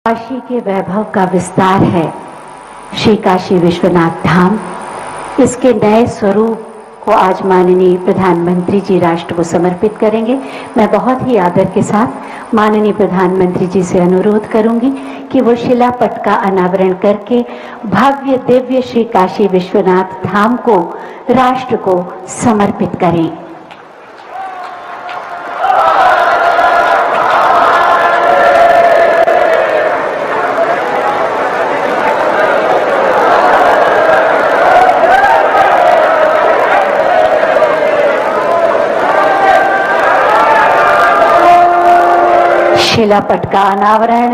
काशी के वैभव का विस्तार है श्री काशी विश्वनाथ धाम। इसके नए स्वरूप को आज माननीय प्रधानमंत्री जी राष्ट्र को समर्पित करेंगे। मैं बहुत ही आदर के साथ माननीय प्रधानमंत्री जी से अनुरोध करूंगी कि वो शिलापट का अनावरण करके भव्य दिव्य श्री काशी विश्वनाथ धाम को राष्ट्र को समर्पित करें। शिलापट का अनावरण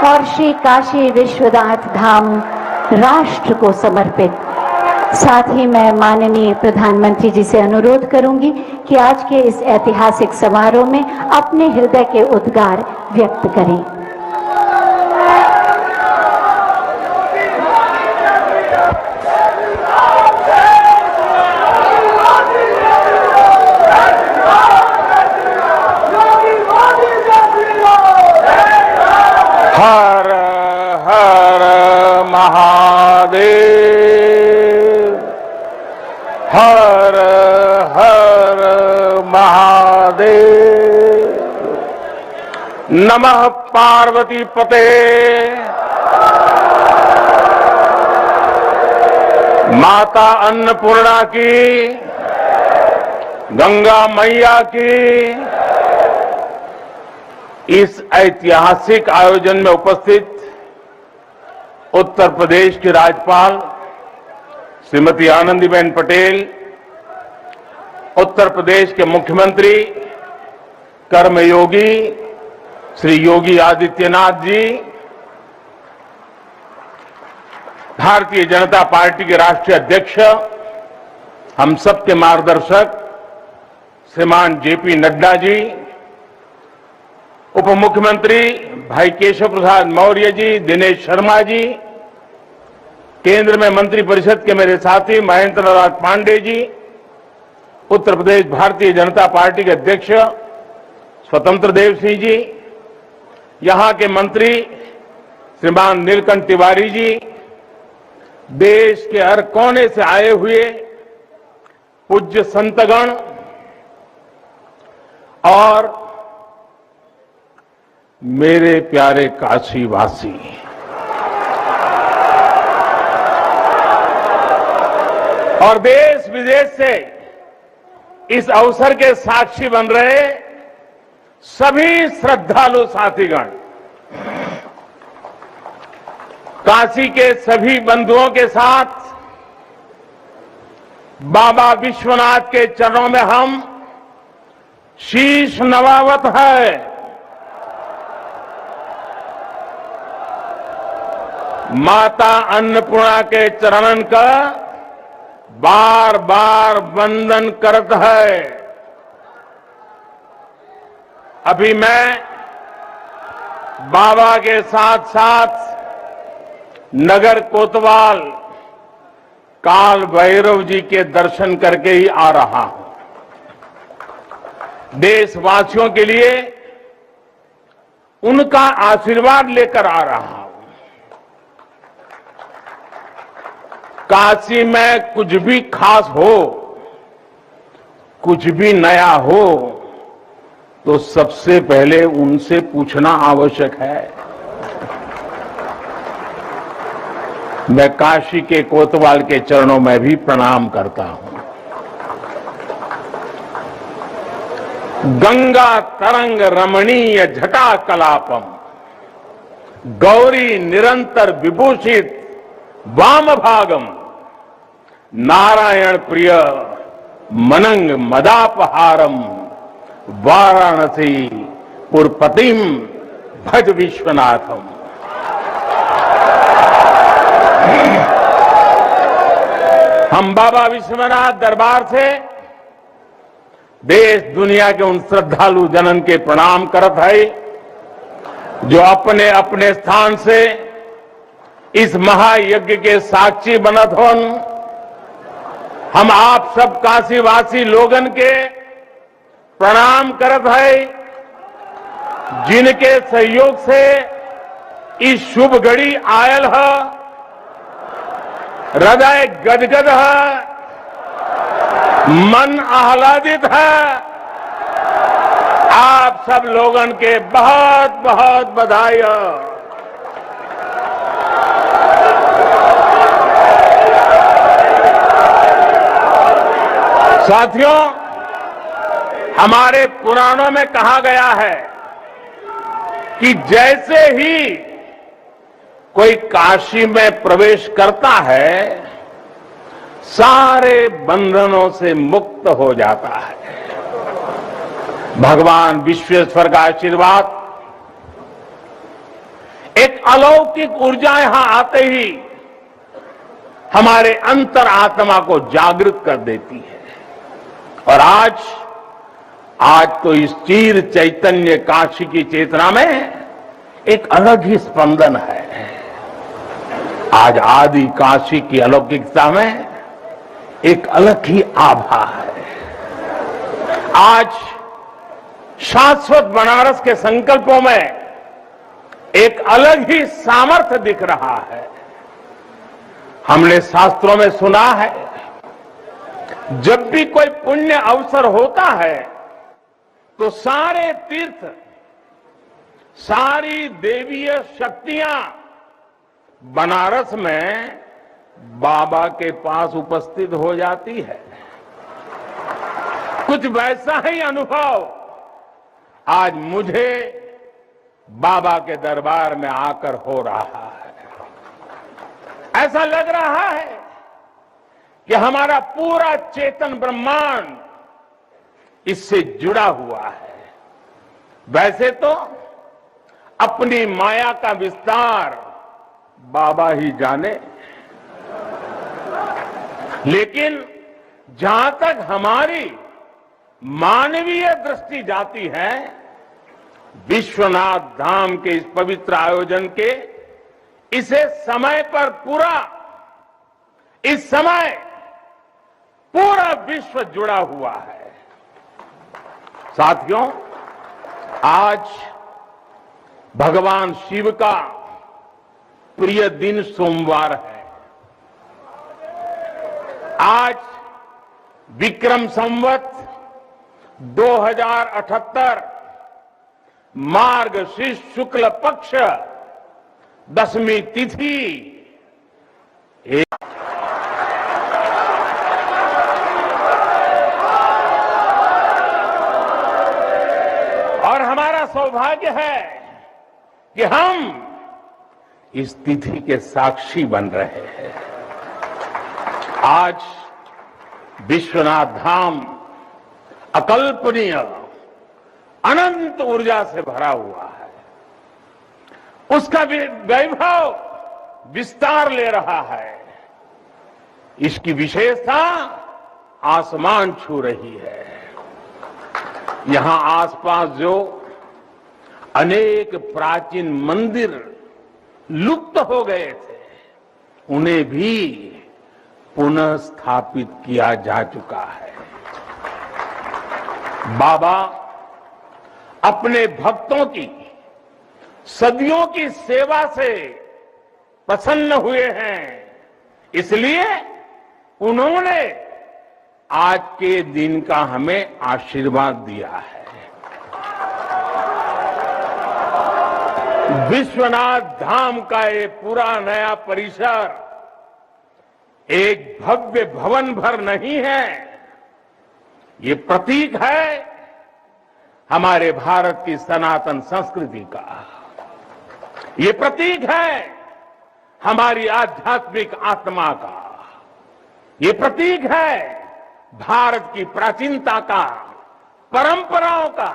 और श्री काशी विश्वनाथ धाम राष्ट्र को समर्पित। साथ ही मैं माननीय प्रधानमंत्री जी से अनुरोध करूंगी कि आज के इस ऐतिहासिक समारोह में अपने हृदय के उद्गार व्यक्त करें। हर हर महादेव, हर हर महादेव। नमः पार्वती पते, माता अन्नपूर्णा की, गंगा मैया की। इस ऐतिहासिक आयोजन में उपस्थित उत्तर प्रदेश की राज्यपाल श्रीमती आनंदीबेन पटेल, उत्तर प्रदेश के मुख्यमंत्री कर्मयोगी श्री योगी आदित्यनाथ जी, भारतीय जनता पार्टी के राष्ट्रीय अध्यक्ष, हम सबके मार्गदर्शक श्रीमान जेपी नड्डा जी, उप मुख्यमंत्री भाई केशव प्रसाद मौर्य जी, दिनेश शर्मा जी, केंद्र में मंत्रिपरिषद के मेरे साथी महेंद्र नाथ पांडे जी, उत्तर प्रदेश भारतीय जनता पार्टी के अध्यक्ष स्वतंत्र देव सिंह जी, यहां के मंत्री श्रीमान नीलकंठ तिवारी जी, देश के हर कोने से आए हुए पूज्य संतगण और मेरे प्यारे काशीवासी, और देश विदेश से इस अवसर के साक्षी बन रहे सभी श्रद्धालु साथीगण, काशी के सभी बंधुओं के साथ बाबा विश्वनाथ के चरणों में हम शीश नवावत है। माता अन्नपूर्णा के चरणन का बार बार वंदन करत है। अभी मैं बाबा के साथ साथ नगर कोतवाल काल भैरव जी के दर्शन करके ही आ रहा हूं। देशवासियों के लिए उनका आशीर्वाद लेकर आ रहा हूं। काशी में कुछ भी खास हो, कुछ भी नया हो, तो सबसे पहले उनसे पूछना आवश्यक है। मैं काशी के कोतवाल के चरणों में भी प्रणाम करता हूं। गंगा तरंग रमणीय जटा कलापम, गौरी निरंतर विभूषित वाम भागम, नारायण प्रिय मनंग मदापहारम, वाराणसी पुरपतिम भज विश्वनाथम। हम बाबा विश्वनाथ दरबार से देश दुनिया के उन श्रद्धालु जनन के प्रणाम करत है जो अपने अपने स्थान से इस महायज्ञ के साक्षी बनत होन। हम आप सब काशीवासी लोगन के प्रणाम करत है, जिनके सहयोग से इस शुभ घड़ी आयल है, हृदय गदगद है, मन आह्लादित है। आप सब लोगन के बहुत बहुत बधाई हो। साथियों, हमारे पुराणों में कहा गया है कि जैसे ही कोई काशी में प्रवेश करता है, सारे बंधनों से मुक्त हो जाता है। भगवान विश्वेश्वर का आशीर्वाद, एक अलौकिक ऊर्जा यहां आते ही हमारे अंतर आत्मा को जागृत कर देती है। और आज तो इस चीर चैतन्य काशी की चेतना में एक अलग ही स्पंदन है। आज आदि काशी की अलौकिकता में एक अलग ही आभा है। आज शाश्वत बनारस के संकल्पों में एक अलग ही सामर्थ्य दिख रहा है। हमने शास्त्रों में सुना है, जब भी कोई पुण्य अवसर होता है तो सारे तीर्थ, सारी देवीय शक्तियां बनारस में बाबा के पास उपस्थित हो जाती है। कुछ वैसा ही अनुभव आज मुझे बाबा के दरबार में आकर हो रहा है। ऐसा लग रहा है कि हमारा पूरा चेतन ब्रह्मांड इससे जुड़ा हुआ है। वैसे तो अपनी माया का विस्तार बाबा ही जाने, लेकिन जहां तक हमारी मानवीय दृष्टि जाती है, विश्वनाथ धाम के इस पवित्र आयोजन के इसे समय पर इस समय पूरा विश्व जुड़ा हुआ है। साथियों, आज भगवान शिव का प्रिय दिन सोमवार है। आज विक्रम संवत 2078 मार्गशीर्ष शुक्ल पक्ष दशमी तिथि और हमारा सौभाग्य है कि हम इस तिथि के साक्षी बन रहे हैं। आज विश्वनाथ धाम अकल्पनीय अनंत ऊर्जा से भरा हुआ है। उसका वैभव विस्तार ले रहा है। इसकी विशेषता आसमान छू रही है। यहां आसपास जो अनेक प्राचीन मंदिर लुप्त हो गए थे, उन्हें भी पुनः स्थापित किया जा चुका है। बाबा अपने भक्तों की सदियों की सेवा से प्रसन्न हुए हैं, इसलिए उन्होंने आज के दिन का हमें आशीर्वाद दिया है। विश्वनाथ धाम का ये पूरा नया परिसर एक भव्य भवन भर नहीं है, ये प्रतीक है हमारे भारत की सनातन संस्कृति का। ये प्रतीक है हमारी आध्यात्मिक आत्मा का। ये प्रतीक है भारत की प्राचीनता का, परंपराओं का,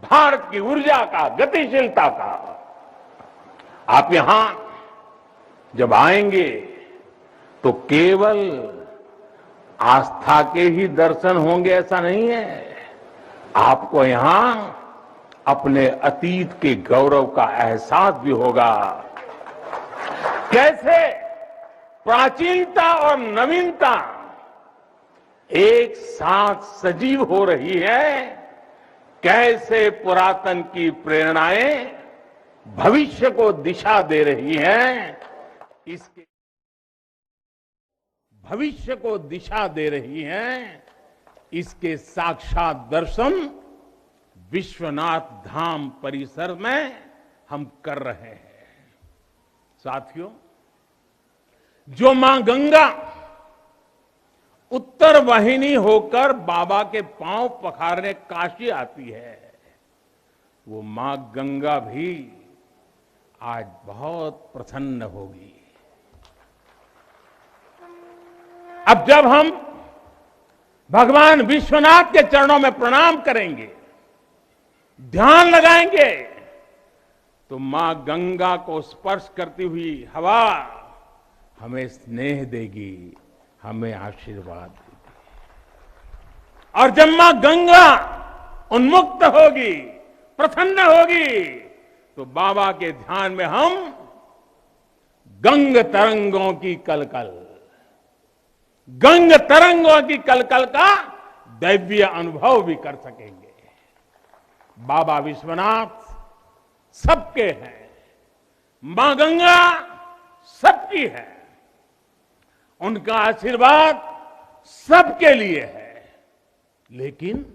भारत की ऊर्जा का, गतिशीलता का। आप यहां जब आएंगे तो केवल आस्था के ही दर्शन होंगे ऐसा नहीं है। आपको यहां अपने अतीत के गौरव का एहसास भी होगा। कैसे प्राचीनता और नवीनता एक साथ सजीव हो रही है, कैसे पुरातन की प्रेरणाएं भविष्य को दिशा दे रही हैं, इसके भविष्य को दिशा दे रही हैं, इसके साक्षात दर्शन विश्वनाथ धाम परिसर में हम कर रहे हैं। साथियों, जो मां गंगा उत्तर वाहिनी होकर बाबा के पांव पखारने काशी आती है, वो मां गंगा भी आज बहुत प्रसन्न होगी। अब जब हम भगवान विश्वनाथ के चरणों में प्रणाम करेंगे, ध्यान लगाएंगे, तो मां गंगा को स्पर्श करती हुई हवा हमें स्नेह देगी, हमें आशीर्वाद देगी। और जब मां गंगा उन्मुक्त होगी, प्रसन्न होगी, तो बाबा के ध्यान में हम गंग तरंगों की कलकल का दैवीय अनुभव भी कर सकेंगे। बाबा विश्वनाथ सबके हैं, मां गंगा सबकी है, उनका आशीर्वाद सबके लिए है। लेकिन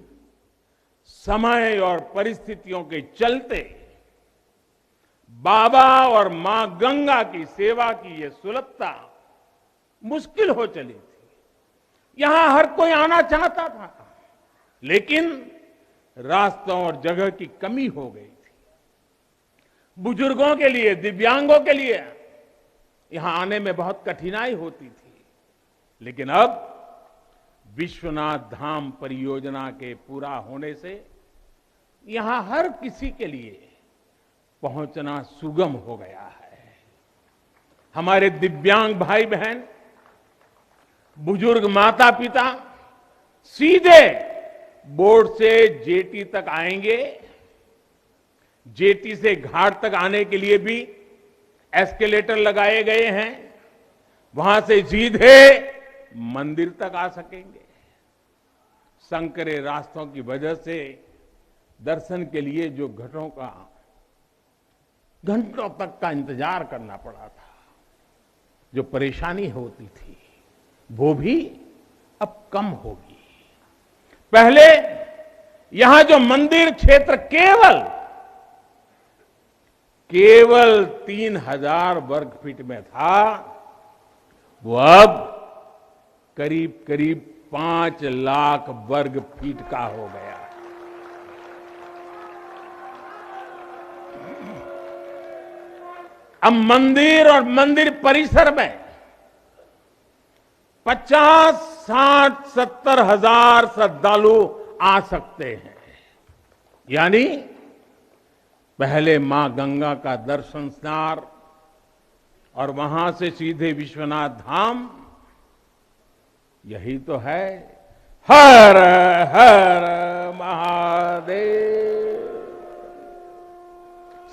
समय और परिस्थितियों के चलते बाबा और मां गंगा की सेवा की यह सुलभता मुश्किल हो चली थी। यहां हर कोई आना चाहता था, लेकिन रास्तों और जगह की कमी हो गई थी। बुजुर्गों के लिए, दिव्यांगों के लिए यहां आने में बहुत कठिनाई होती थी। लेकिन अब विश्वनाथ धाम परियोजना के पूरा होने से यहां हर किसी के लिए पहुंचना सुगम हो गया है। हमारे दिव्यांग भाई बहन, बुजुर्ग माता पिता सीधे बोर्ड से जेटी तक आएंगे। जेटी से घाट तक आने के लिए भी एस्केलेटर लगाए गए हैं, वहां से सीधे मंदिर तक आ सकेंगे। संकरे रास्तों की वजह से दर्शन के लिए जो घंटों तक का इंतजार करना पड़ा था, जो परेशानी होती थी, वो भी अब कम होगी। पहले यहां जो मंदिर क्षेत्र केवल 3000 वर्ग फीट में था, वो अब करीब करीब 5 लाख वर्ग फीट का हो गया। अब मंदिर और मंदिर परिसर में 50, 60, 70 हजार श्रद्धालु आ सकते हैं। यानी पहले मां गंगा का दर्शन स्नान और वहां से सीधे विश्वनाथ धाम, यही तो है। हर हर महादेव।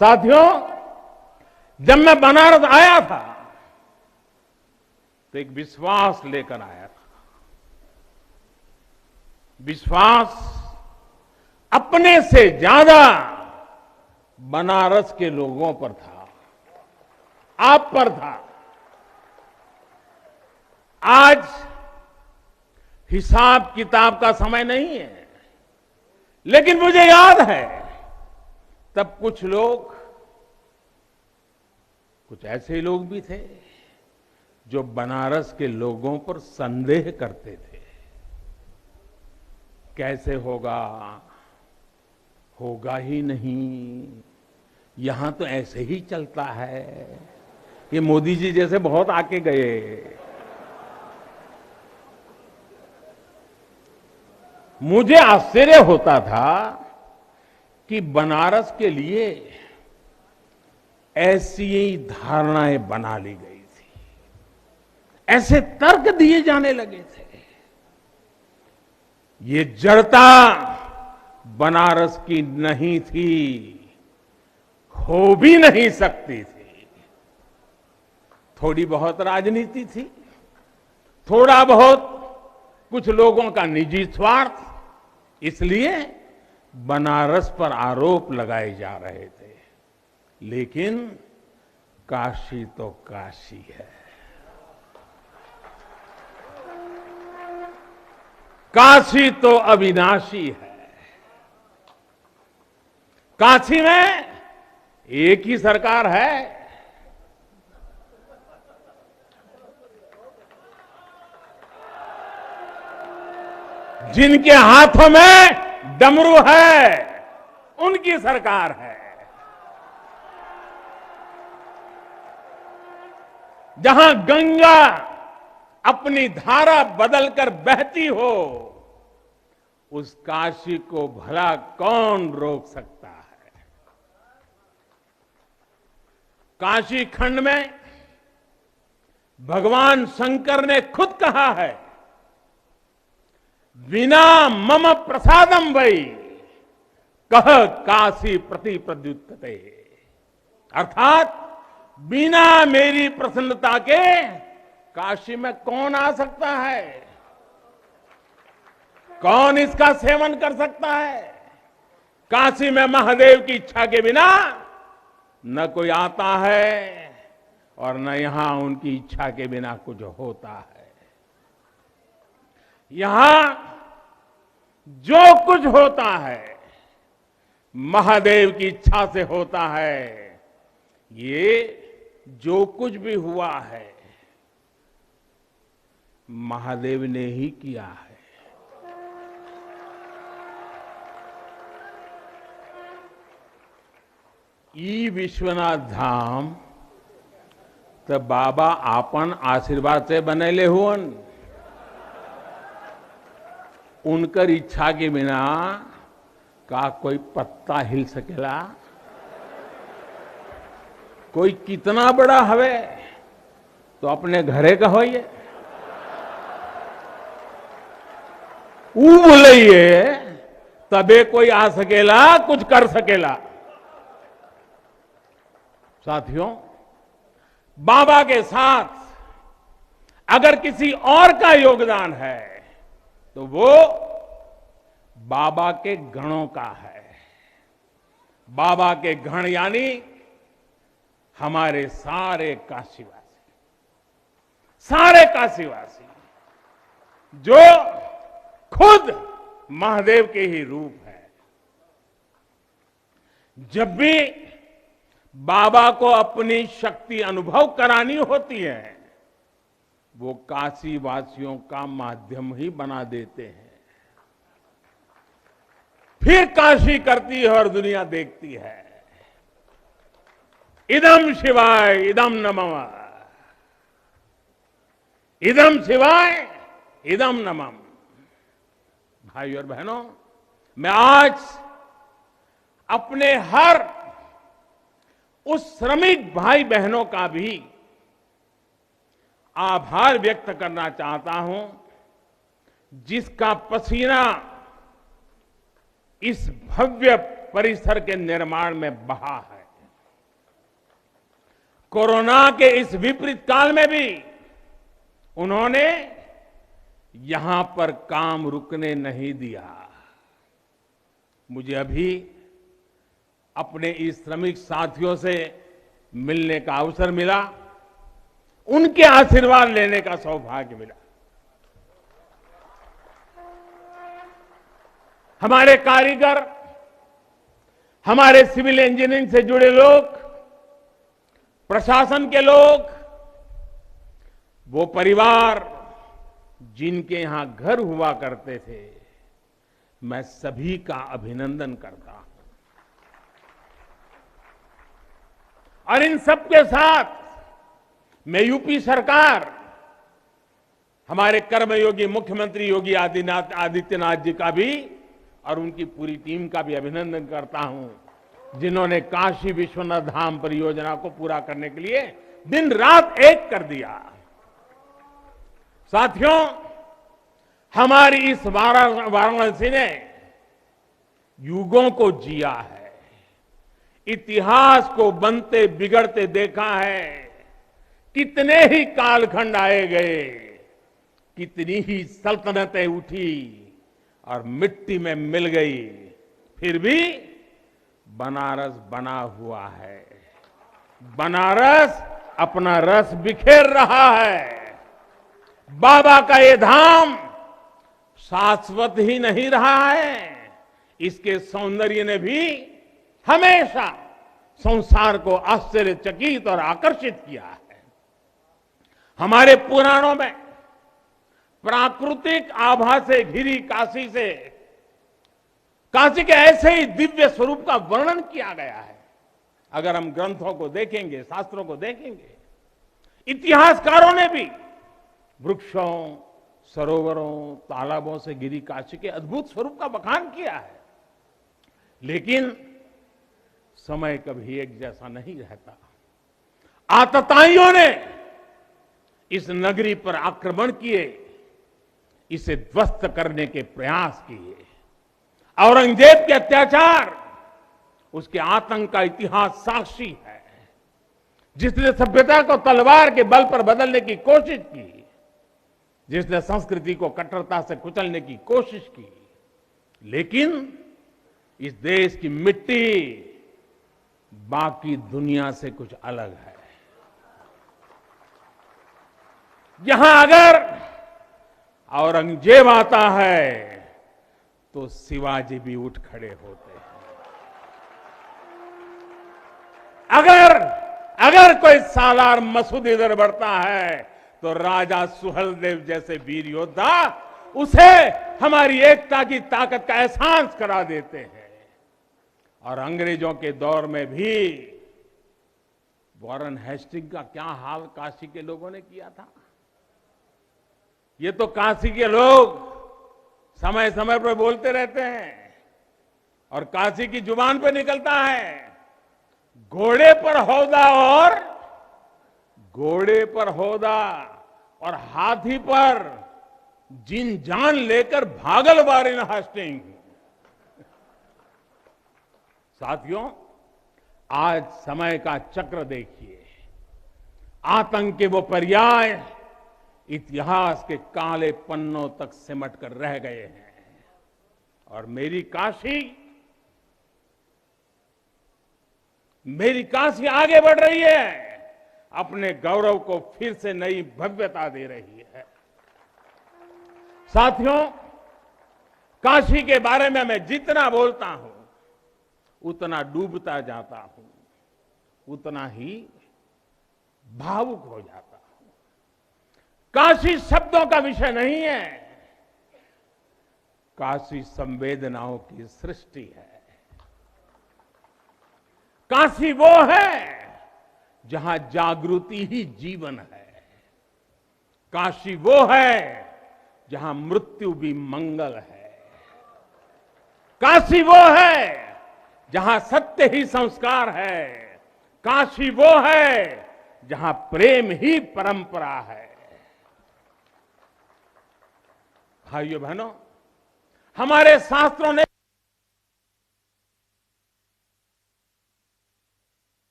साथियों, जब मैं बनारस आया था तो एक विश्वास लेकर आया था। विश्वास अपने से ज्यादा बनारस के लोगों पर था, आप पर था। आज हिसाब किताब का समय नहीं है, लेकिन मुझे याद है तब कुछ ऐसे लोग भी थे जो बनारस के लोगों पर संदेह करते थे। कैसे होगा ही नहीं, यहां तो ऐसे ही चलता है। ये मोदी जी जैसे बहुत आके गए। मुझे आश्चर्य होता था कि बनारस के लिए ऐसी ही धारणाएं बना ली गई थी, ऐसे तर्क दिए जाने लगे थे। ये जड़ता बनारस की नहीं थी, हो भी नहीं सकती थी। थोड़ी बहुत राजनीति थी, थोड़ा बहुत कुछ लोगों का निजी स्वार्थ, इसलिए बनारस पर आरोप लगाए जा रहे थे। लेकिन काशी तो काशी है। काशी तो अविनाशी है। काशी में एक ही सरकार है। जिनके हाथों में डमरू है, उनकी सरकार है। जहां गंगा अपनी धारा बदलकर बहती हो, उस काशी को भला कौन रोक सकता है। काशी खंड में भगवान शंकर ने खुद कहा है, विना मम प्रसादम वै कह काशी प्रति प्रद्युत्ते, अर्थात बिना मेरी प्रसन्नता के काशी में कौन आ सकता है, कौन इसका सेवन कर सकता है। काशी में महादेव की इच्छा के बिना न कोई आता है और न यहां उनकी इच्छा के बिना कुछ होता है। यहां जो कुछ होता है महादेव की इच्छा से होता है। ये जो कुछ भी हुआ है महादेव ने ही किया है। ई विश्वनाथ धाम तो बाबा आपन आशीर्वाद से बनेले हुन। उनकर इच्छा के बिना का कोई पत्ता हिल सकेला। कोई कितना बड़ा हवे तो अपने घरे का हो ये बोलिए तबे कोई आ सकेला, कुछ कर सकेला। साथियों, बाबा के साथ अगर किसी और का योगदान है तो वो बाबा के गणों का है। बाबा के गण यानी हमारे सारे काशीवासी, सारे काशीवासी जो खुद महादेव के ही रूप है। जब भी बाबा को अपनी शक्ति अनुभव करानी होती है, वो काशी वासियों का माध्यम ही बना देते हैं। फिर काशी करती है और दुनिया देखती है। इदम शिवाय इदम नमः, इदम शिवाय इदम नमः। भाई और बहनों, मैं आज अपने हर उस श्रमिक भाई बहनों का भी आभार व्यक्त करना चाहता हूं जिसका पसीना इस भव्य परिसर के निर्माण में बहा है। कोरोना के इस विपरीत काल में भी उन्होंने यहां पर काम रुकने नहीं दिया। मुझे अभी अपने इस श्रमिक साथियों से मिलने का अवसर मिला, उनके आशीर्वाद लेने का सौभाग्य मिला। हमारे कारीगर, हमारे सिविल इंजीनियरिंग से जुड़े लोग, प्रशासन के लोग, वो परिवार जिनके यहां घर हुआ करते थे, मैं सभी का अभिनंदन करता हूं। और इन सबके साथ मैं यूपी सरकार, हमारे कर्मयोगी मुख्यमंत्री योगी आदित्यनाथ जी का भी और उनकी पूरी टीम का भी अभिनंदन करता हूं, जिन्होंने काशी विश्वनाथ धाम परियोजना को पूरा करने के लिए दिन रात एक कर दिया। साथियों, हमारी इस वाराणसी ने युगों को जिया है, इतिहास को बनते बिगड़ते देखा है। कितने ही कालखंड आए गए, कितनी ही सल्तनतें उठी और मिट्टी में मिल गई, फिर भी बनारस बना हुआ है। बनारस अपना रस बिखेर रहा है। बाबा का ये धाम शाश्वत ही नहीं रहा है, इसके सौंदर्य ने भी हमेशा संसार को आश्चर्यचकित और आकर्षित किया है। हमारे पुराणों में प्राकृतिक आभा से घिरी काशी से काशी के ऐसे ही दिव्य स्वरूप का वर्णन किया गया है। अगर हम ग्रंथों को देखेंगे, शास्त्रों को देखेंगे, इतिहासकारों ने भी वृक्षों, सरोवरों, तालाबों से घिरी काशी के अद्भुत स्वरूप का बखान किया है। लेकिन समय कभी एक जैसा नहीं रहता। आतताइयों ने इस नगरी पर आक्रमण किए, इसे ध्वस्त करने के प्रयास किए। औरंगजेब के अत्याचार, उसके आतंक का इतिहास साक्षी है। जिसने सभ्यता को तलवार के बल पर बदलने की कोशिश की, जिसने संस्कृति को कट्टरता से कुचलने की कोशिश की, लेकिन इस देश की मिट्टी बाकी दुनिया से कुछ अलग है। यहां अगर औरंगजेब आता है तो शिवाजी भी उठ खड़े होते हैं। अगर कोई सालार मसूद इधर बढ़ता है तो राजा सुहेलदेव जैसे वीर योद्धा उसे हमारी एकता की ताकत का एहसास करा देते हैं। और अंग्रेजों के दौर में भी वॉरेन हेस्टिंग का क्या हाल काशी के लोगों ने किया था। ये तो काशी के लोग समय समय पर बोलते रहते हैं और काशी की जुबान पे निकलता है, घोड़े पर हौदा और हाथी पर जिन जान लेकर भागल वॉरेन हेस्टिंग। साथियों, आज समय का चक्र देखिए, आतंक के वो पर्याय इतिहास के काले पन्नों तक सिमट कर रह गए हैं। और मेरी काशी आगे बढ़ रही है, अपने गौरव को फिर से नई भव्यता दे रही है। साथियों, काशी के बारे में मैं जितना बोलता हूं उतना डूबता जाता हूं, उतना ही भावुक हो जाता हूं। काशी शब्दों का विषय नहीं है, काशी संवेदनाओं की सृष्टि है। काशी वो है जहां जागृति ही जीवन है। काशी वो है जहां मृत्यु भी मंगल है। काशी वो है जहां सत्य ही संस्कार है। काशी वो है जहां प्रेम ही परंपरा है। भाइयों बहनों, हमारे शास्त्रों ने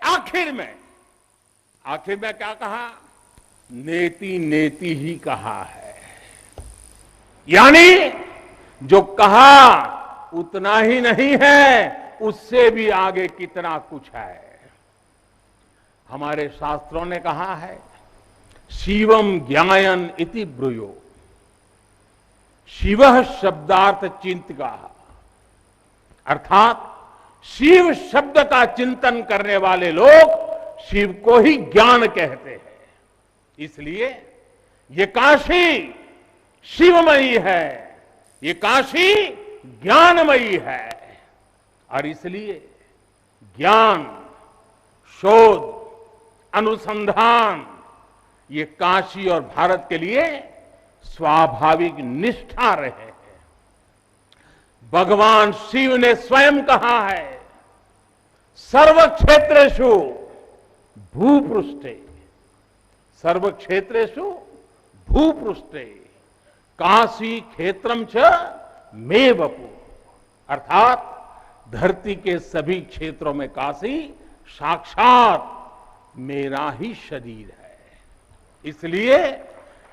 आखिर में क्या कहा? नेति नेति ही कहा है। यानी जो कहा उतना ही नहीं है, उससे भी आगे कितना कुछ है। हमारे शास्त्रों ने कहा है, शिवम ज्ञायन इति ब्रूयो। शिव शब्दार्थ चिंतका, अर्थात शिव शब्द का चिंतन करने वाले लोग शिव को ही ज्ञान कहते हैं। इसलिए ये काशी शिवमयी है, ये काशी ज्ञानमयी है। और इसलिए ज्ञान, शोध, अनुसंधान ये काशी और भारत के लिए स्वाभाविक निष्ठा रहे हैं। भगवान शिव ने स्वयं कहा है, सर्व क्षेत्रेषु भूपृष्ठे, सर्व क्षेत्रेषु भूपृष्ठे काशी क्षेत्रम च मे वपु। अर्थात धरती के सभी क्षेत्रों में काशी साक्षात मेरा ही शरीर है। इसलिए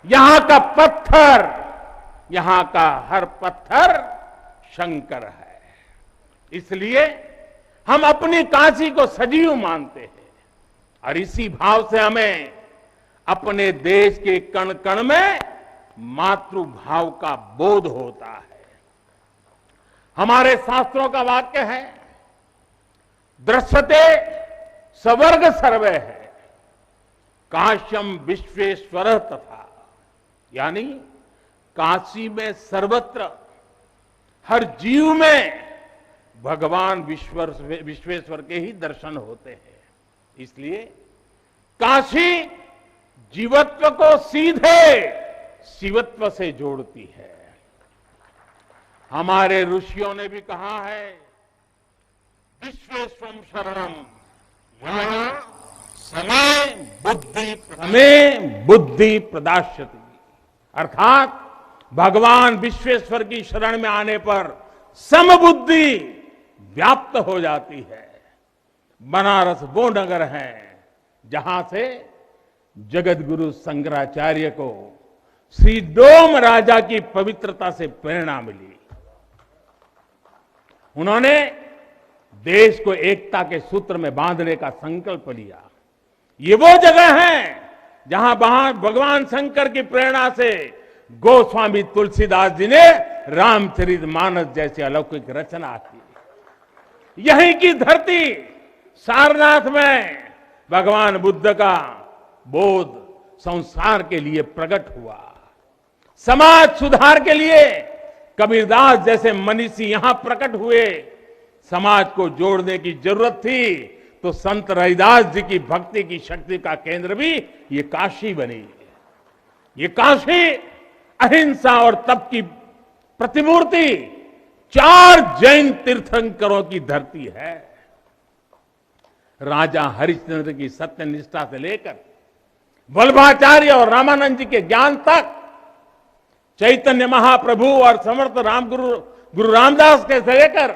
यहां का पत्थर, यहां का हर पत्थर शंकर है। इसलिए हम अपनी काशी को सजीव मानते हैं और इसी भाव से हमें अपने देश के कण कण में मातृभाव का बोध होता है। हमारे शास्त्रों का वाक्य है, दृश्यते स्वर्ग सर्वे है, काश्यम विश्वेश्वर तथा, यानी काशी में सर्वत्र हर जीव में भगवान विश्वेश्वर के ही दर्शन होते हैं। इसलिए काशी जीवत्व को सीधे शिवत्व से जोड़ती है। हमारे ऋषियों ने भी कहा है, विश्वेश्वम शरणम यहाँ समय बुद्धि प्रदास्यति, अर्थात भगवान विश्वेश्वर की शरण में आने पर समबुद्धि व्याप्त हो जाती है। बनारस वो नगर है जहां से जगत गुरु शंकराचार्य को श्री डोम राजा की पवित्रता से प्रेरणा मिली। उन्होंने देश को एकता के सूत्र में बांधने का संकल्प लिया। ये वो जगह है जहां भगवान शंकर की प्रेरणा से गोस्वामी तुलसीदास जी ने रामचरितमानस जैसी अलौकिक रचना की। यहीं की धरती सारनाथ में भगवान बुद्ध का बोध संसार के लिए प्रकट हुआ। समाज सुधार के लिए कबीरदास जैसे मनीषी यहां प्रकट हुए। समाज को जोड़ने की जरूरत थी तो संत रविदास जी की भक्ति की शक्ति का केंद्र भी ये काशी बनी। ये काशी अहिंसा और तप की प्रतिमूर्ति 4 जैन तीर्थंकरों की धरती है। राजा हरिश्चंद्र की सत्य निष्ठा से लेकर वल्लभाचार्य और रामानंद जी के ज्ञान तक, चैतन्य महाप्रभु और समर्थ गुरु रामदास के से लेकर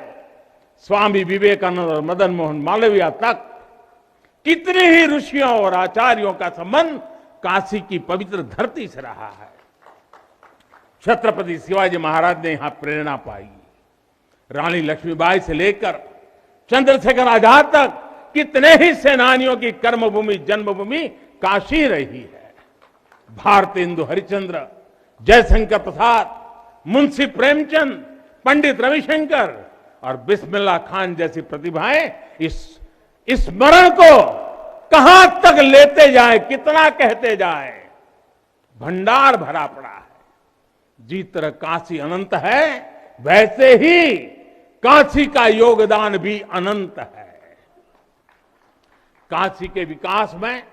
स्वामी विवेकानंद और मदन मोहन मालवीय तक कितने ही ऋषियों और आचार्यों का संबंध काशी की पवित्र धरती से रहा है। छत्रपति शिवाजी महाराज ने यहां प्रेरणा पाई। रानी लक्ष्मीबाई से लेकर चंद्रशेखर आजाद तक कितने ही सेनानियों की कर्मभूमि जन्मभूमि काशी रही है। भारतेंदु हरिश्चंद्र, जयशंकर प्रसाद, मुंशी प्रेमचंद, पंडित रविशंकर और बिस्मिल्लाह खान जैसी प्रतिभाएं इस स्मरण को कहां तक लेते जाए, कितना कहते जाए, भंडार भरा पड़ा है। जिस तरह काशी अनंत है वैसे ही काशी का योगदान भी अनंत है। काशी के विकास में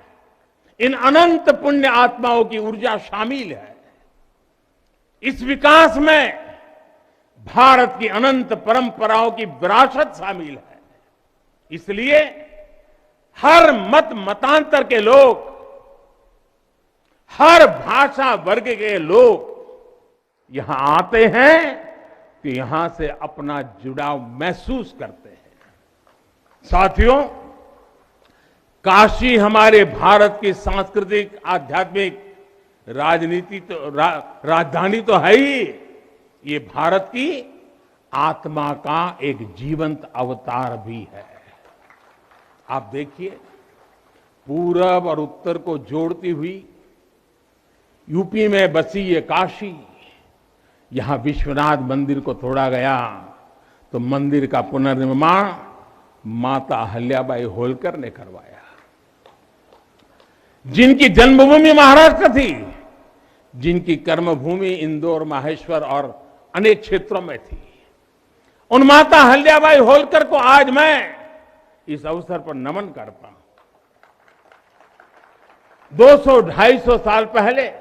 इन अनंत पुण्य आत्माओं की ऊर्जा शामिल है। इस विकास में भारत की अनंत परंपराओं की विरासत शामिल है। इसलिए हर मत मतांतर के लोग, हर भाषा वर्ग के लोग यहां आते हैं कि यहां से अपना जुड़ाव महसूस करते हैं। साथियों, काशी हमारे भारत की सांस्कृतिक, आध्यात्मिक, राजधानी तो है ही, ये भारत की आत्मा का एक जीवंत अवतार भी है। आप देखिए, पूरब और उत्तर को जोड़ती हुई यूपी में बसी ये काशी, यहां विश्वनाथ मंदिर को तोड़ा गया तो मंदिर का पुनर्निर्माण माता अहल्याबाई होलकर ने करवाया। जिनकी जन्मभूमि महाराष्ट्र थी, जिनकी कर्मभूमि इंदौर, माहेश्वर और अनेक क्षेत्रों में थी, उन माता अहल्याबाई होलकर को आज मैं इस अवसर पर नमन करता हूं। 200-250 साल पहले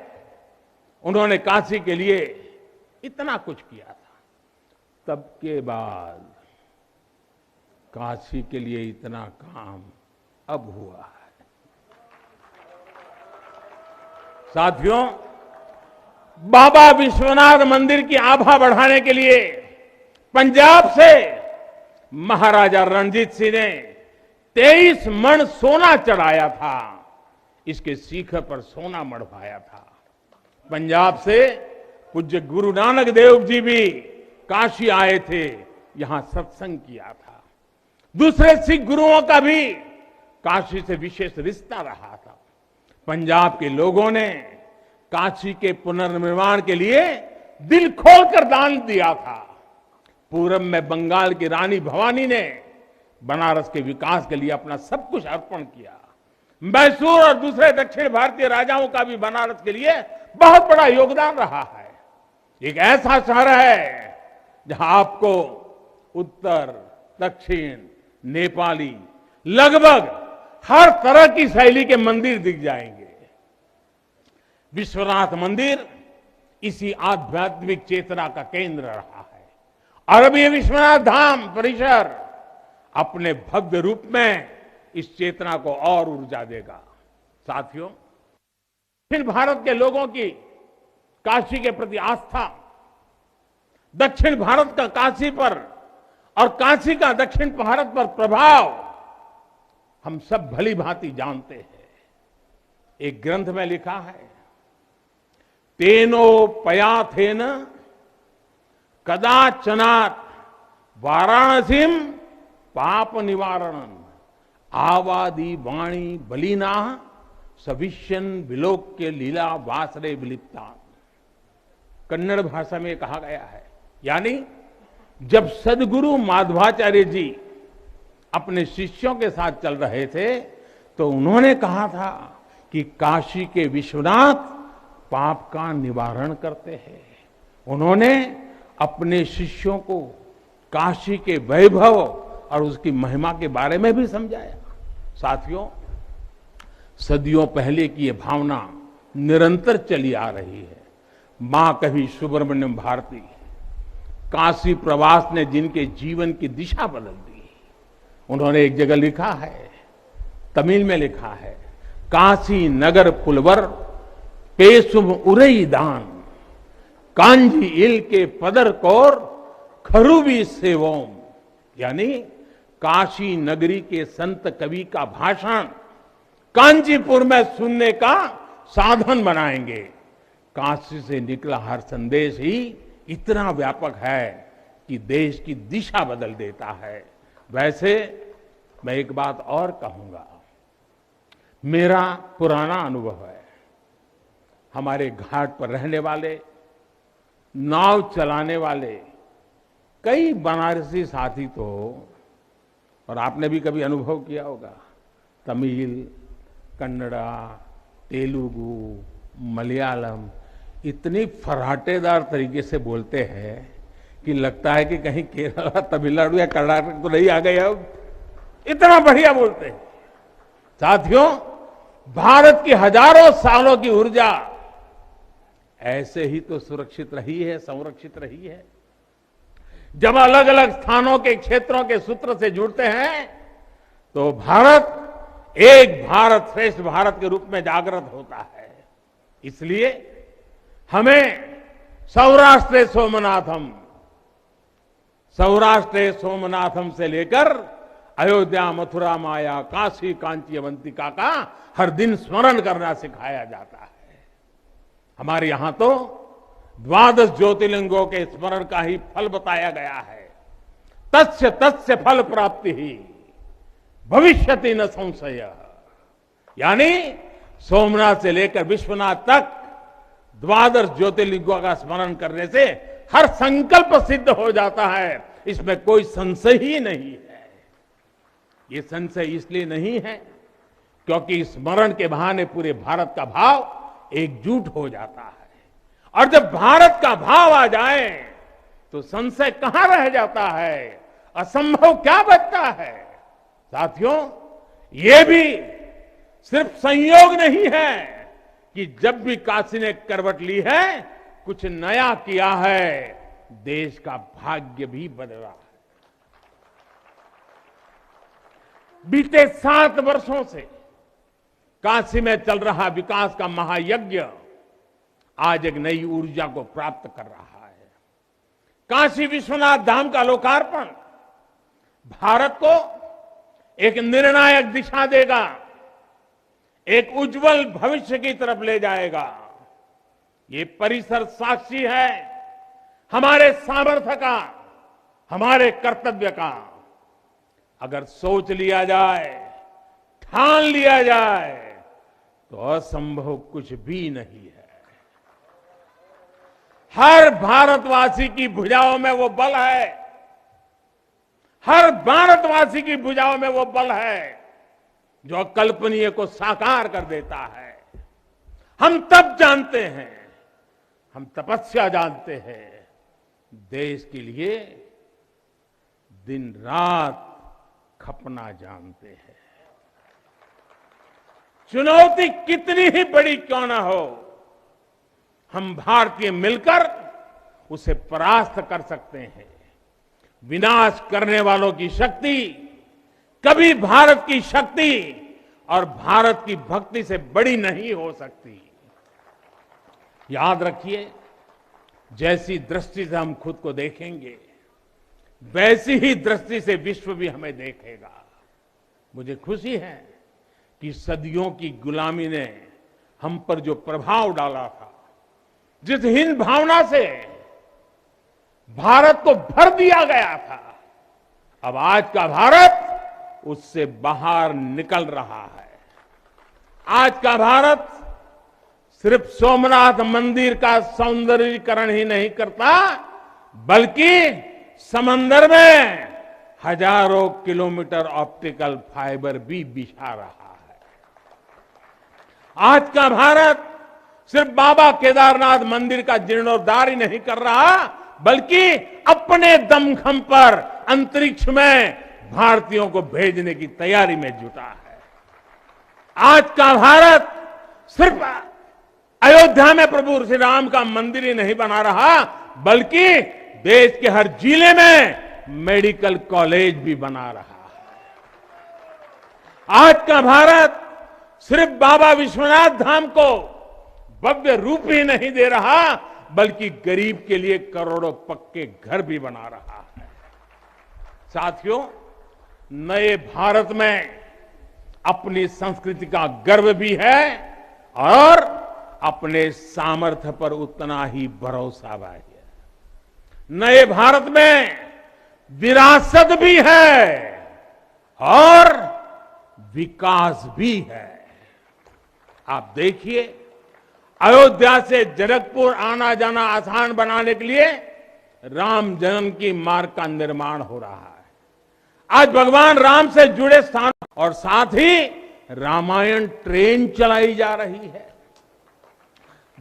उन्होंने काशी के लिए इतना कुछ किया था, तब के बाद काशी के लिए इतना काम अब हुआ है। साथियों, बाबा विश्वनाथ मंदिर की आभा बढ़ाने के लिए पंजाब से महाराजा रणजीत सिंह ने 23 मण सोना चढ़ाया था। इसके शिखर पर सोना मढ़वाया था। पंजाब से पूज्य गुरु नानक देव जी भी काशी आए थे, यहां सत्संग किया था। दूसरे सिख गुरुओं का भी काशी से विशेष रिश्ता रहा था। पंजाब के लोगों ने काशी के पुनर्निर्माण के लिए दिल खोलकर दान दिया था। पूरब में बंगाल की रानी भवानी ने बनारस के विकास के लिए अपना सब कुछ अर्पण किया। मैसूर और दूसरे दक्षिण भारतीय राजाओं का भी बनारस के लिए बहुत बड़ा योगदान रहा है। एक ऐसा शहर है जहां आपको उत्तर, दक्षिण, नेपाली, लगभग हर तरह की शैली के मंदिर दिख जाएंगे। विश्वनाथ मंदिर इसी आध्यात्मिक चेतना का केंद्र रहा है और अब ये विश्वनाथ धाम परिसर अपने भव्य रूप में इस चेतना को और ऊर्जा देगा। साथियों, दक्षिण भारत के लोगों की काशी के प्रति आस्था, दक्षिण भारत का काशी पर और काशी का दक्षिण भारत पर प्रभाव हम सब भली भांति जानते हैं। एक ग्रंथ में लिखा है, तेनो पयाथेन कदाचनात् वाराणसीम पाप निवारणम आवादी वाणी बलिना सविष्यन विलोक्य लीला वासरे विलिप्ता। कन्नड़ भाषा में कहा गया है, यानी जब सदगुरु माधवाचार्य जी अपने शिष्यों के साथ चल रहे थे तो उन्होंने कहा था कि काशी के विश्वनाथ पाप का निवारण करते हैं। उन्होंने अपने शिष्यों को काशी के वैभव और उसकी महिमा के बारे में भी समझाया। साथियों, सदियों पहले की यह भावना निरंतर चली आ रही है। मां कवि सुब्रमण्यम भारती काशी प्रवास ने जिनके जीवन की दिशा बदल दी, उन्होंने एक जगह लिखा है, तमिल में लिखा है, काशी नगर पुलवर पेसुम उरई दान कांजी इल के पदर कोर खरुबी सेवोम। यानी काशी नगरी के संत कवि का भाषण कांचीपुर में सुनने का साधन बनाएंगे। काशी से निकला हर संदेश ही इतना व्यापक है कि देश की दिशा बदल देता है। वैसे मैं एक बात और कहूंगा, मेरा पुराना अनुभव है। हमारे घाट पर रहने वाले, नाव चलाने वाले कई बनारसी साथी तो, और आपने भी कभी अनुभव किया होगा, तमिल, कन्नड़ा, तेलुगु, मलयालम इतनी फराटेदार तरीके से बोलते हैं कि लगता है कि कहीं केरला, तमिलनाडु या कर्नाटक तो नहीं आ गए। अब इतना बढ़िया बोलते हैं। साथियों, भारत की हजारों सालों की ऊर्जा ऐसे ही तो सुरक्षित रही है, संरक्षित रही है। जब अलग अलग स्थानों के क्षेत्रों के सूत्र से जुड़ते हैं तो भारत एक भारत श्रेष्ठ भारत के रूप में जागृत होता है। इसलिए हमें सौराष्ट्र सोमनाथम से लेकर अयोध्या, मथुरा, माया, काशी, कांची, अवंतिका का हर दिन स्मरण करना सिखाया जाता है। हमारे यहां तो 12 ज्योतिर्लिंगों के स्मरण का ही फल बताया गया है। तस्य तस्य फल प्राप्ति ही भविष्यति न संशय। यानी सोमनाथ से लेकर विश्वनाथ तक 12 ज्योतिर्लिंगों का स्मरण करने से हर संकल्प सिद्ध हो जाता है, इसमें कोई संशय ही नहीं है। ये संशय इसलिए नहीं है क्योंकि स्मरण के बहाने पूरे भारत का भाव एकजुट हो जाता है, और जब भारत का भाव आ जाए तो संशय कहां रह जाता है, असंभव क्या बचता है। साथियों, ये भी सिर्फ संयोग नहीं है कि जब भी काशी ने करवट ली है, कुछ नया किया है, देश का भाग्य भी बदला है। बीते 7 वर्षों से काशी में चल रहा विकास का महायज्ञ आज एक नई ऊर्जा को प्राप्त कर रहा है। काशी विश्वनाथ धाम का लोकार्पण भारत को एक निर्णायक दिशा देगा, एक उज्जवल भविष्य की तरफ ले जाएगा। ये परिसर साक्षी है हमारे सामर्थ्य का, हमारे कर्तव्य का। अगर सोच लिया जाए, ठान लिया जाए, तो असंभव कुछ भी नहीं है। हर भारतवासी की भुजाओं में वो बल है, हर भारतवासी की भुजाओं में वो बल है जो अकल्पनीय को साकार कर देता है। हम तब जानते हैं, हम तपस्या जानते हैं, देश के लिए दिन रात खपना जानते हैं। चुनौती कितनी ही बड़ी क्यों ना हो, हम भारतीय मिलकर उसे परास्त कर सकते हैं। विनाश करने वालों की शक्ति कभी भारत की शक्ति और भारत की भक्ति से बड़ी नहीं हो सकती। याद रखिए, जैसी दृष्टि से हम खुद को देखेंगे, वैसी ही दृष्टि से विश्व भी हमें देखेगा। मुझे खुशी है कि सदियों की गुलामी ने हम पर जो प्रभाव डाला था, जिस हीन भावना से भारत को भर दिया गया था, अब आज का भारत उससे बाहर निकल रहा है। आज का भारत सिर्फ सोमनाथ मंदिर का सौंदर्यीकरण ही नहीं करता, बल्कि समंदर में हजारों किलोमीटर ऑप्टिकल फाइबर भी बिछा रहा है। आज का भारत सिर्फ बाबा केदारनाथ मंदिर का जीर्णोद्धार ही नहीं कर रहा, बल्कि अपने दमखम पर अंतरिक्ष में भारतीयों को भेजने की तैयारी में जुटा है। आज का भारत सिर्फ अयोध्या में प्रभु श्री राम का मंदिर ही नहीं बना रहा, बल्कि देश के हर जिले में मेडिकल कॉलेज भी बना रहा है। आज का भारत सिर्फ बाबा विश्वनाथ धाम को भव्य रूप ही नहीं दे रहा, बल्कि गरीब के लिए करोड़ों पक्के घर भी बना रहा है। साथियों, नए भारत में अपनी संस्कृति का गर्व भी है और अपने सामर्थ्य पर उतना ही भरोसा भी है। नए भारत में विरासत भी है और विकास भी है। आप देखिए, अयोध्या से जनकपुर आना जाना आसान बनाने के लिए राम जन्म की मार्ग का निर्माण हो रहा है। आज भगवान राम से जुड़े स्थान और साथ ही रामायण ट्रेन चलाई जा रही है।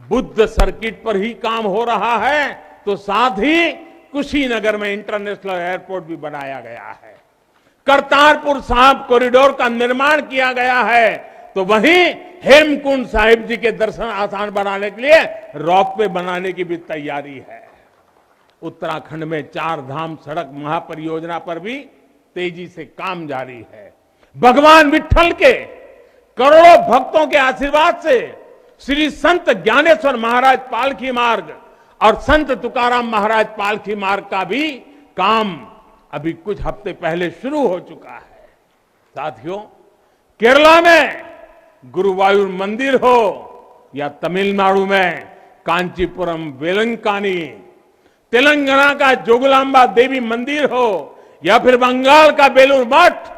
बुद्ध सर्किट पर ही काम हो रहा है, तो साथ ही कुशीनगर में इंटरनेशनल एयरपोर्ट भी बनाया गया है। करतारपुर साहिब कॉरिडोर का निर्माण किया गया है, तो वहीं हेमकुंड साहिब जी के दर्शन आसान बनाने के लिए रॉपवे बनाने की भी तैयारी है। उत्तराखंड में 4 धाम सड़क महापरियोजना पर भी तेजी से काम जारी है। भगवान विट्ठल के करोड़ों भक्तों के आशीर्वाद से श्री संत ज्ञानेश्वर महाराज पालकी मार्ग और संत तुकाराम महाराज पालकी मार्ग का भी काम अभी कुछ हफ्ते पहले शुरू हो चुका है। साथियों, केरला में गुरुवायूर मंदिर हो या तमिलनाडु में कांचीपुरम वेलंकानी, तेलंगाना का जोगलांबा देवी मंदिर हो या फिर बंगाल का बेलूर मठ,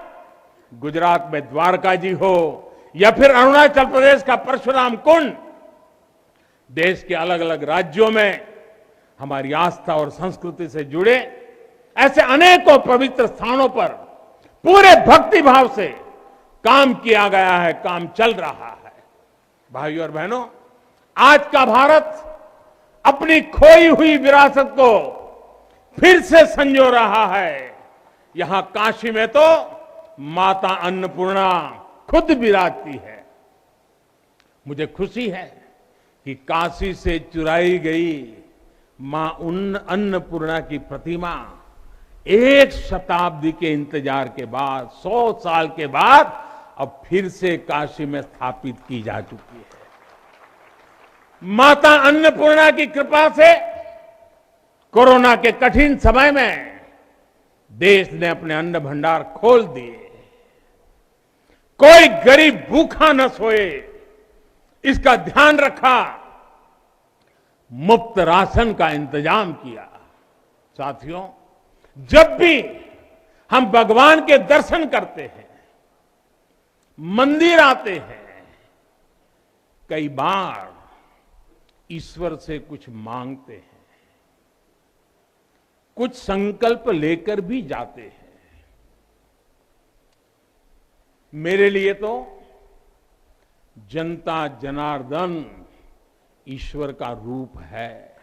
गुजरात में द्वारका जी हो या फिर अरुणाचल प्रदेश का परशुराम कुंड, देश के अलग अलग राज्यों में हमारी आस्था और संस्कृति से जुड़े ऐसे अनेकों पवित्र स्थानों पर पूरे भक्ति भाव से काम किया गया है, काम चल रहा है। भाइयों और बहनों, आज का भारत अपनी खोई हुई विरासत को फिर से संजो रहा है। यहां काशी में तो माता अन्नपूर्णा खुद विराजती है। मुझे खुशी है कि काशी से चुराई गई मां अन्नपूर्णा की प्रतिमा 1 शताब्दी के इंतजार के बाद, 100 साल के बाद अब फिर से काशी में स्थापित की जा चुकी है। माता अन्नपूर्णा की कृपा से कोरोना के कठिन समय में देश ने अपने अन्न भंडार खोल दिए। कोई गरीब भूखा न सोए, इसका ध्यान रखा। मुफ्त राशन का इंतजाम किया। साथियों, जब भी हम भगवान के दर्शन करते हैं, मंदिर आते हैं, कई बार ईश्वर से कुछ मांगते हैं, कुछ संकल्प लेकर भी जाते हैं। मेरे लिए तो जनता जनार्दन ईश्वर का रूप है।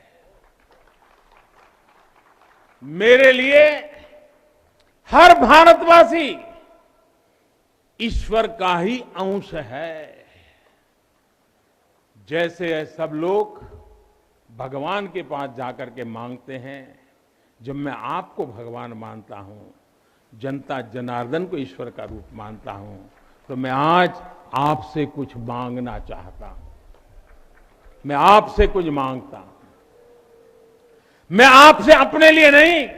मेरे लिए हर भारतवासी ईश्वर का ही अंश है। जैसे सब लोग भगवान के पास जाकर के मांगते हैं, जब मैं आपको भगवान मानता हूं, जनता जनार्दन को ईश्वर का रूप मानता हूं, तो मैं आज आपसे कुछ मांगना चाहता हूं। मैं आपसे कुछ मांगता हूं। मैं आपसे अपने लिए नहीं,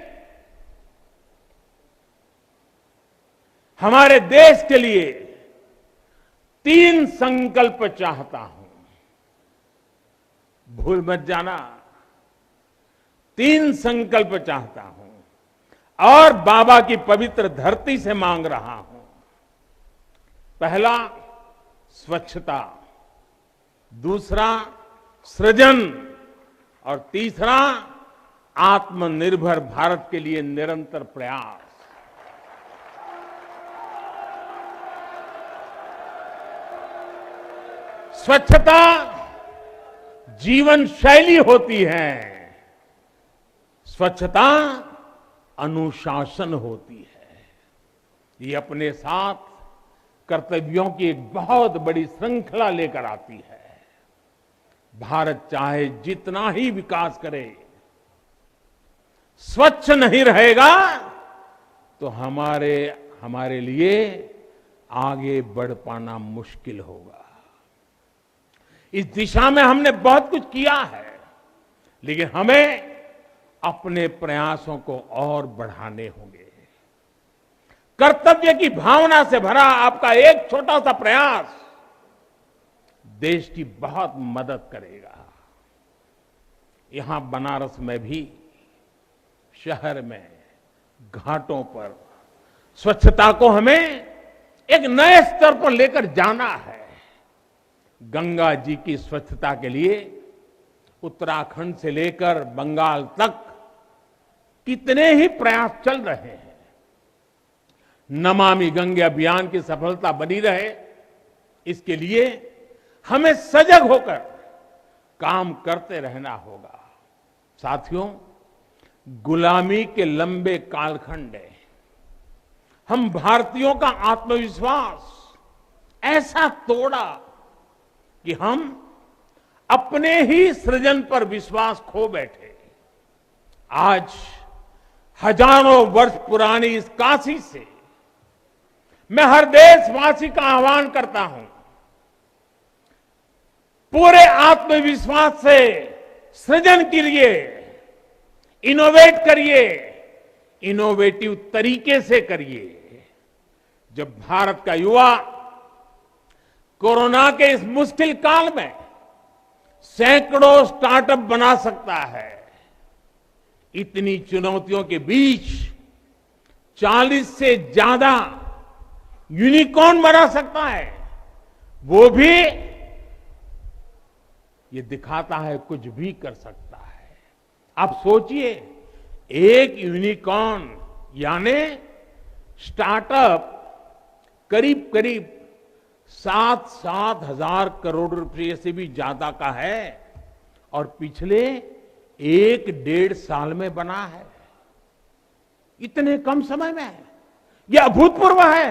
हमारे देश के लिए 3 संकल्प चाहता हूं। भूल मत जाना, 3 संकल्प चाहता हूं और बाबा की पवित्र धरती से मांग रहा हूं। पहला, स्वच्छता। दूसरा, सृजन। और तीसरा, आत्मनिर्भर भारत के लिए निरंतर प्रयास। स्वच्छता जीवन शैली होती है, स्वच्छता अनुशासन होती है। ये अपने साथ कर्तव्यों की एक बहुत बड़ी श्रृंखला लेकर आती है। भारत चाहे जितना ही विकास करे, स्वच्छ नहीं रहेगा तो हमारे लिए आगे बढ़ पाना मुश्किल होगा। इस दिशा में हमने बहुत कुछ किया है, लेकिन हमें अपने प्रयासों को और बढ़ाने होंगे। कर्तव्य की भावना से भरा आपका एक छोटा सा प्रयास देश की बहुत मदद करेगा। यहां बनारस में भी, शहर में, घाटों पर स्वच्छता को हमें एक नए स्तर पर लेकर जाना है। गंगा जी की स्वच्छता के लिए उत्तराखंड से लेकर बंगाल तक कितने ही प्रयास चल रहे हैं। नमामि गंगे अभियान की सफलता बनी रहे, इसके लिए हमें सजग होकर काम करते रहना होगा। साथियों, गुलामी के लंबे कालखंड में हम भारतीयों का आत्मविश्वास ऐसा तोड़ा कि हम अपने ही सृजन पर विश्वास खो बैठे। आज हजारों वर्ष पुरानी इस काशी से मैं हर देशवासी का आह्वान करता हूं, पूरे आत्मविश्वास से सृजन कीजिए, इनोवेट करिए, इनोवेटिव तरीके से करिए। जब भारत का युवा कोरोना के इस मुश्किल काल में सैकड़ों स्टार्टअप बना सकता है, इतनी चुनौतियों के बीच 40 से ज्यादा यूनिकॉर्न बना सकता है, वो भी ये दिखाता है कुछ भी कर सकता है। आप सोचिए, एक यूनिकॉर्न यानी स्टार्टअप करीब करीब 7-7 हजार करोड़ रुपए से भी ज्यादा का है और पिछले 1-1.5 साल में बना है। इतने कम समय में यह अभूतपूर्व है।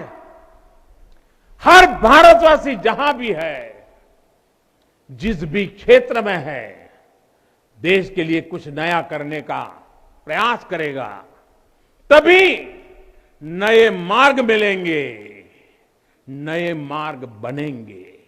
हर भारतवासी जहां भी है, जिस भी क्षेत्र में है, देश के लिए कुछ नया करने का प्रयास करेगा, तभी नए मार्ग मिलेंगे, नए मार्ग बनेंगे।